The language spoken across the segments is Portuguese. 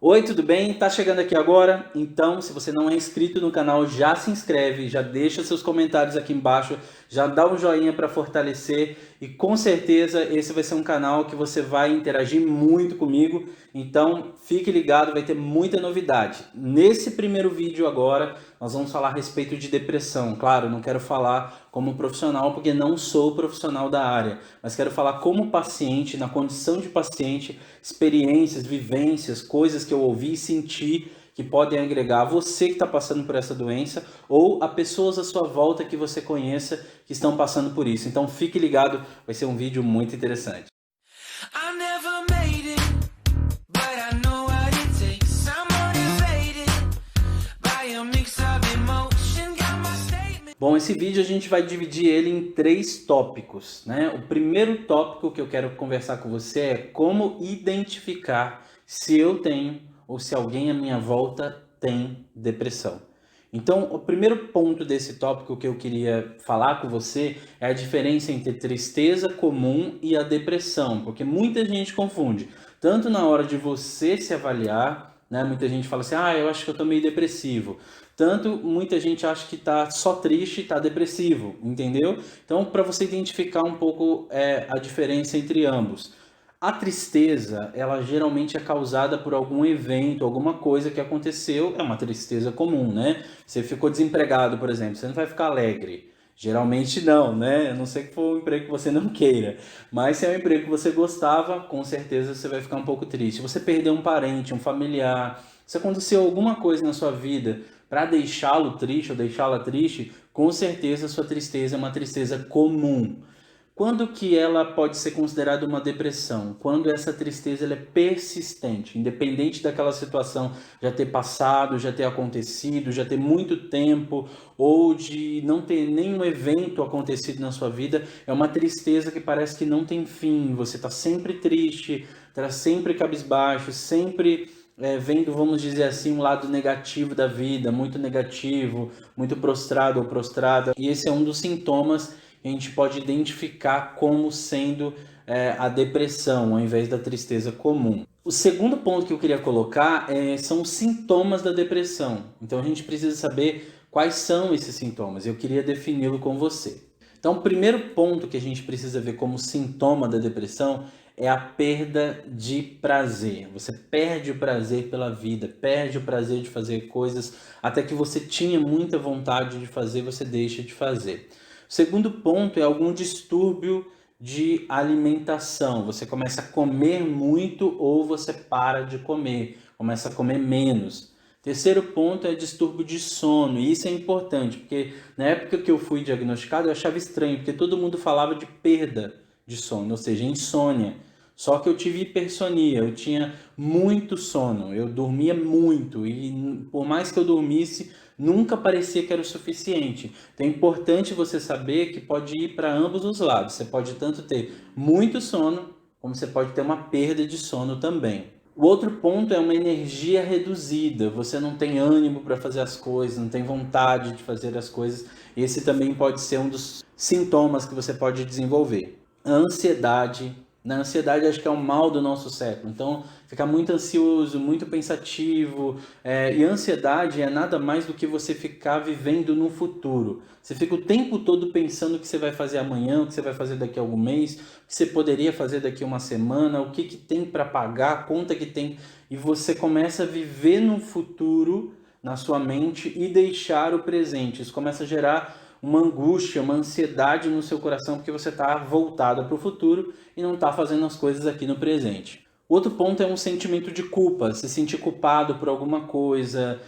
Oi, tudo bem? Tá chegando aqui agora? Então, se você não é inscrito no canal, já se inscreve, já deixa seus comentários aqui embaixo, já dá um joinha para fortalecer e com certeza esse vai ser um canal que você vai interagir muito comigo. Então, fique ligado, vai ter muita novidade. Nesse primeiro vídeo agora, nós vamos falar a respeito de depressão. Claro, não quero falar como profissional porque não sou profissional da área, mas quero falar como paciente, na condição de paciente, experiências, vivências, coisas que eu ouvi e senti que podem agregar a você que está passando por essa doença ou a pessoas à sua volta que você conheça que estão passando por isso. Então fique ligado, vai ser um vídeo muito interessante. I never made it, but I know what it takes. I'm motivated by a mix of emotion. Got my statement. Bom, esse vídeo a gente vai dividir ele em 3 tópicos, né? O primeiro tópico que eu quero conversar com você é como identificar se eu tenho ou se alguém à minha volta tem depressão. Então, o primeiro ponto desse tópico que eu queria falar com você é a diferença entre tristeza comum e a depressão, porque muita gente confunde, tanto na hora de você se avaliar, né? Muita gente fala assim, eu acho que eu tô meio depressivo. Tanto muita gente acha que tá só triste, tá depressivo, entendeu? Então, para você identificar um pouco a diferença entre ambos. A tristeza, ela geralmente é causada por algum evento, alguma coisa que aconteceu, é uma tristeza comum, né? Você ficou desempregado, por exemplo, você não vai ficar alegre. Geralmente não, né? A não ser que for um emprego que você não queira. Mas se é um emprego que você gostava, com certeza você vai ficar um pouco triste. Você perdeu um parente, um familiar, se aconteceu alguma coisa na sua vida para deixá-lo triste ou deixá-la triste, com certeza a sua tristeza é uma tristeza comum. Quando que ela pode ser considerada uma depressão? Quando essa tristeza ela é persistente, independente daquela situação já ter passado, já ter acontecido, já ter muito tempo, ou de não ter nenhum evento acontecido na sua vida, é uma tristeza que parece que não tem fim. Você está sempre triste, está sempre cabisbaixo, sempre vendo, vamos dizer assim, um lado negativo da vida, muito negativo, muito prostrado ou prostrada. E esse é um dos sintomas que a gente pode identificar como sendo a depressão, ao invés da tristeza comum. O segundo ponto que eu queria colocar são os sintomas da depressão. Então a gente precisa saber quais são esses sintomas. Eu queria defini-lo com você. Então, o primeiro ponto que a gente precisa ver como sintoma da depressão é a perda de prazer. Você perde o prazer pela vida, perde o prazer de fazer coisas até que você tinha muita vontade de fazer, você deixa de fazer. O segundo ponto é algum distúrbio de alimentação. Você começa a comer muito ou você para de comer, começa a comer menos. Terceiro ponto é distúrbio de sono, e isso é importante, porque na época que eu fui diagnosticado eu achava estranho, porque todo mundo falava de perda de sono, ou seja, insônia. Só que eu tive hipersonia, eu tinha muito sono, eu dormia muito e por mais que eu dormisse, nunca parecia que era o suficiente. Então é importante você saber que pode ir para ambos os lados. Você pode tanto ter muito sono, como você pode ter uma perda de sono também. O outro ponto é uma energia reduzida. Você não tem ânimo para fazer as coisas, não tem vontade de fazer as coisas. Esse também pode ser um dos sintomas que você pode desenvolver. A ansiedade. Na ansiedade, acho que é o mal do nosso século. Então, ficar muito ansioso, muito pensativo. E a ansiedade é nada mais do que você ficar vivendo no futuro. Você fica o tempo todo pensando o que você vai fazer amanhã, o que você vai fazer daqui a algum mês, o que você poderia fazer daqui a uma semana, o que tem para pagar, a conta que tem. E você começa a viver no futuro na sua mente e deixar o presente. Isso começa a gerar uma angústia, uma ansiedade no seu coração, porque você está voltado para o futuro e não está fazendo as coisas aqui no presente. Outro ponto é um sentimento de culpa, se sentir culpado por alguma coisa,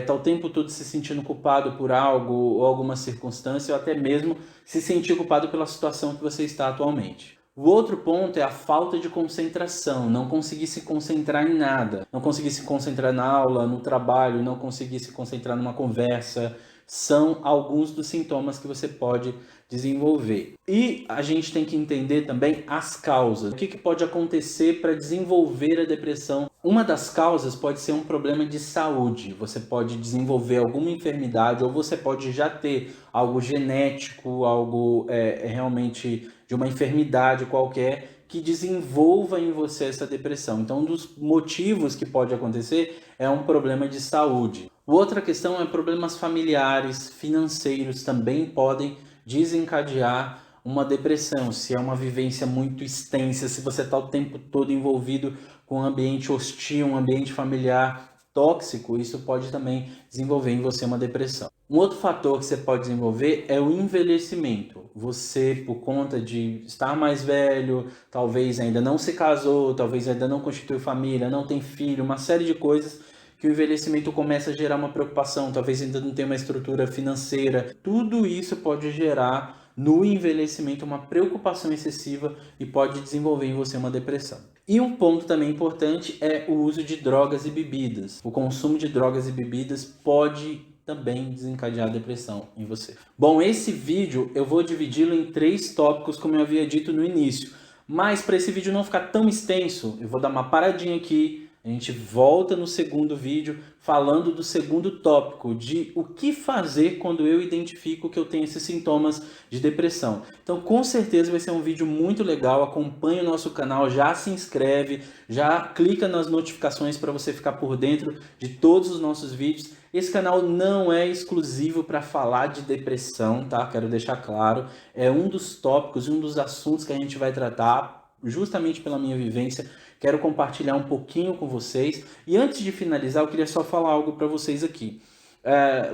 tá o tempo todo se sentindo culpado por algo ou alguma circunstância, ou até mesmo se sentir culpado pela situação que você está atualmente. O outro ponto é a falta de concentração, não conseguir se concentrar em nada, não conseguir se concentrar na aula, no trabalho, não conseguir se concentrar numa conversa, são alguns dos sintomas que você pode desenvolver. E a gente tem que entender também as causas. O que pode acontecer para desenvolver a depressão? Uma das causas pode ser um problema de saúde. Você pode desenvolver alguma enfermidade ou você pode já ter algo genético, algo realmente de uma enfermidade qualquer que desenvolva em você essa depressão. Então, um dos motivos que pode acontecer é um problema de saúde. Outra questão é problemas familiares, financeiros, também podem desencadear uma depressão. Se é uma vivência muito extensa, se você está o tempo todo envolvido com um ambiente hostil, um ambiente familiar tóxico, isso pode também desenvolver em você uma depressão. Um outro fator que você pode desenvolver é o envelhecimento. Você, por conta de estar mais velho, talvez ainda não se casou, talvez ainda não constituiu família, não tem filho, uma série de coisas que o envelhecimento começa a gerar uma preocupação, talvez ainda não tenha uma estrutura financeira. Tudo isso pode gerar no envelhecimento uma preocupação excessiva e pode desenvolver em você uma depressão. E um ponto também importante é o uso de drogas e bebidas. O consumo de drogas e bebidas pode também desencadear depressão em você. Bom, esse vídeo eu vou dividi-lo em 3 tópicos, como eu havia dito no início. Mas para esse vídeo não ficar tão extenso, eu vou dar uma paradinha aqui. A gente volta no segundo vídeo falando do segundo tópico, de o que fazer quando eu identifico que eu tenho esses sintomas de depressão. Então, com certeza vai ser um vídeo muito legal. Acompanhe o nosso canal, já se inscreve, já clica nas notificações para você ficar por dentro de todos os nossos vídeos. Esse canal não é exclusivo para falar de depressão, tá? Quero deixar claro. É um dos tópicos, um dos assuntos que a gente vai tratar, justamente pela minha vivência. Quero compartilhar um pouquinho com vocês. E antes de finalizar, eu queria só falar algo para vocês aqui.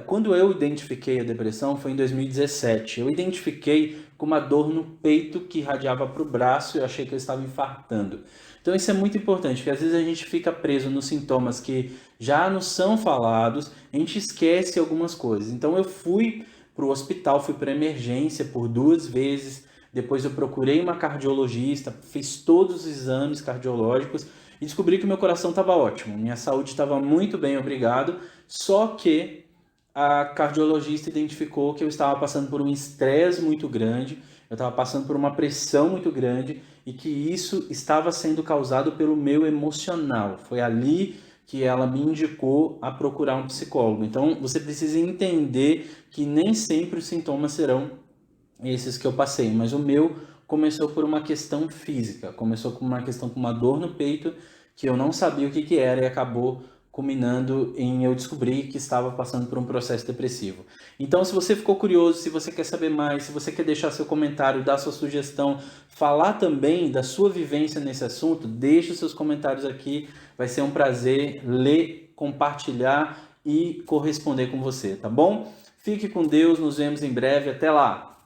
Quando eu identifiquei a depressão, foi em 2017. Eu identifiquei com uma dor no peito que irradiava para o braço e eu achei que eu estava infartando. Então isso é muito importante, porque às vezes a gente fica preso nos sintomas que já nos são falados, a gente esquece algumas coisas. Então eu fui para o hospital, fui para emergência por 2 vezes. Depois eu procurei uma cardiologista, fiz todos os exames cardiológicos e descobri que meu coração estava ótimo. Minha saúde estava muito bem, obrigado. Só que a cardiologista identificou que eu estava passando por um estresse muito grande, eu estava passando por uma pressão muito grande e que isso estava sendo causado pelo meu emocional. Foi ali que ela me indicou a procurar um psicólogo. Então você precisa entender que nem sempre os sintomas serão esses que eu passei, mas o meu começou por uma questão física, começou com uma questão com uma dor no peito que eu não sabia o que era e acabou culminando em eu descobrir que estava passando por um processo depressivo. Então, se você ficou curioso, se você quer saber mais, se você quer deixar seu comentário, dar sua sugestão, falar também da sua vivência nesse assunto, deixe os seus comentários aqui, vai ser um prazer ler, compartilhar e corresponder com você, tá bom? Fique com Deus, nos vemos em breve, até lá!